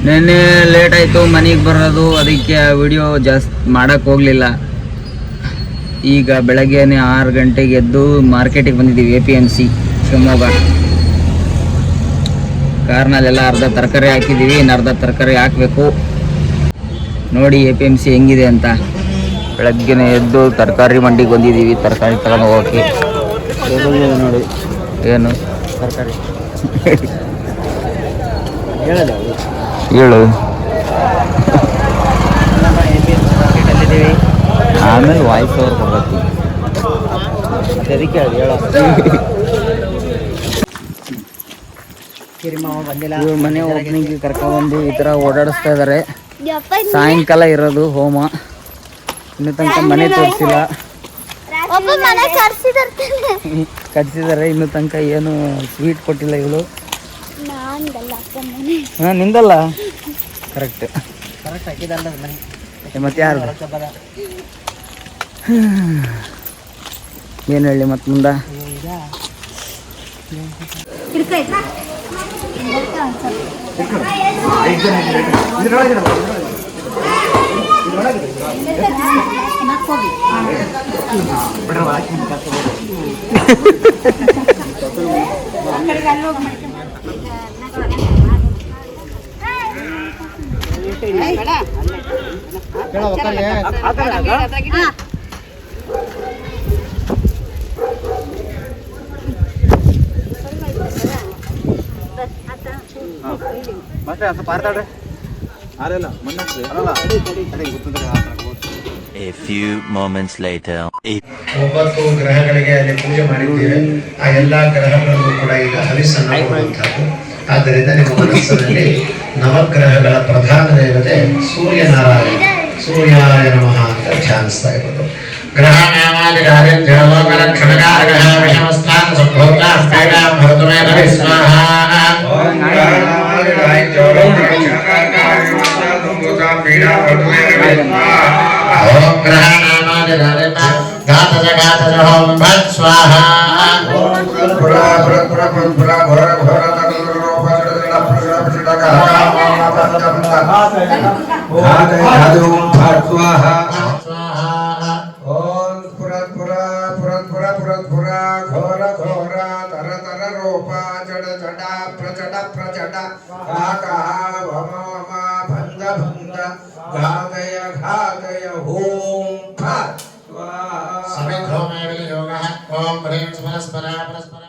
ನೆನ್ನೆ ಲೇಟ್ ಆಯಿತು ಮನೆಗೆ ಬರೋದು, ಅದಕ್ಕೆ ವಿಡಿಯೋ ಜಾಸ್ತಿ ಮಾಡೋಕ್ಕೆ ಹೋಗಲಿಲ್ಲ. ಈಗ ಬೆಳಗ್ಗೆನೇ 6 ಗಂಟೆಗೆ ಎದ್ದು ಮಾರ್ಕೆಟಿಗೆ ಬಂದಿದ್ದೀವಿ. APMC ಶಿವಮೊಗ್ಗ. ಕಾರ್ನಲ್ಲೆಲ್ಲ ಅರ್ಧ ತರಕಾರಿ ಹಾಕಿದ್ದೀವಿ, ಇನ್ನು ಅರ್ಧ ತರಕಾರಿ ಹಾಕಬೇಕು. ನೋಡಿ APMC ಹೆಂಗಿದೆ ಅಂತ. ಬೆಳಗ್ಗೆನೇ ಎದ್ದು ತರಕಾರಿ ಮಂಡಿಗೆ ಬಂದಿದ್ದೀವಿ ತರಕಾರಿ ತಗೊಂಡು ಹೋಗೋಕ್ಕೆ. ನೋಡಿ ಏನು ತರಕಾರಿ ಹೇಳು. ಮಾರ್ಕೆಟಲ್ಲಿದ್ದೀವಿ, ಆಮೇಲೆ ವಾಯ್ಸ್ ಓವರ್ ಕೊಡ್ಬೇಕು. ಮತ್ತೆ ಅದಕ್ಕೆ ಹೇಳೋ ಇವ್ರ ಮನೆ ಓಪನಿಂಗ್ ಕರ್ಕೊಂಡ್ಬಂದು ಈ ಥರ ಓಡಾಡಿಸ್ತಾ ಇದ್ದಾರೆ. ಸಾಯಂಕಾಲ ಇರೋದು ಹೋಮ. ಇನ್ನು ತನಕ ಮನೆ ತೋರಿಸಿಲ್ಲ, ಕಟ್ಸಿದ್ದಾರೆ. ಇನ್ನು ತನಕ ಏನು ಸ್ವೀಟ್ ಕೊಟ್ಟಿಲ್ಲ ಇವಳು. ಹಾಂ ನಿಂದಲ್ಲ, ಕರೆಕ್ಟ್ ಹಾಕಿದಲ್ಲ ಮತ್ತೆ ಯಾರು ಏನು ಹೇಳಿ ಮತ್ತೆ ಮುಂದೆ. A few moments later. 9 ಗ್ರಹಗಳಿಗೆ ಅಲ್ಲಿ ಪೂಜೆ ಮಾಡಿದ್ದೇವೆ. ಆ ಎಲ್ಲಾ ಗ್ರಹಗಳಿಗೂ ಕೂಡ ಈಗ ಹವಿಸ್ಸನ್ನು ಕೊಡುವಂಥದ್ದು. ಆದ್ದರಿಂದ ನಿಮ್ಮ ಮನಸ್ಸಿನಲ್ಲಿ ನವಗ್ರಹಗಳ ಪ್ರಧಾನ ದೇವತೆ ಸೂರ್ಯನಾರಾಯಣ, ಸೂರ್ಯಾಯ ನಮಃ ಅಂತ ಧ್ಯಾನಿಸ್ತಾ ಇರೋದು. ಗ್ರಹ ओम ह्रीं परस्परा